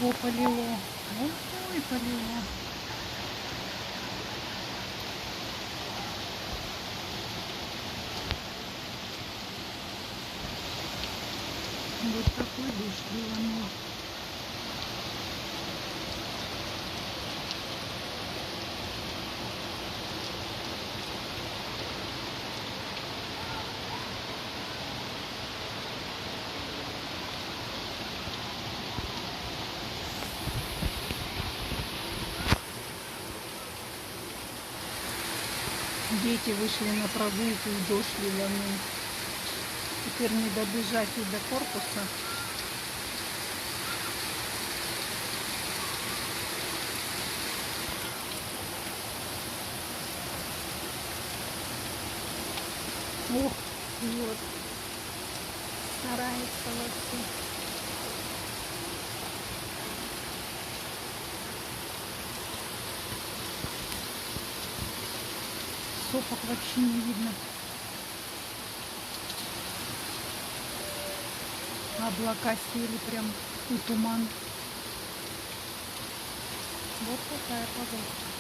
Во, полило. Ой, полило. Вот такой дождь ливанул. Дети вышли на прогулку, и дождь ливанул. Теперь не добежать и до корпуса. Ох, вот. Старается вообще. Сопок вообще не видно. Облака сели прям и туман. Вот такая погода.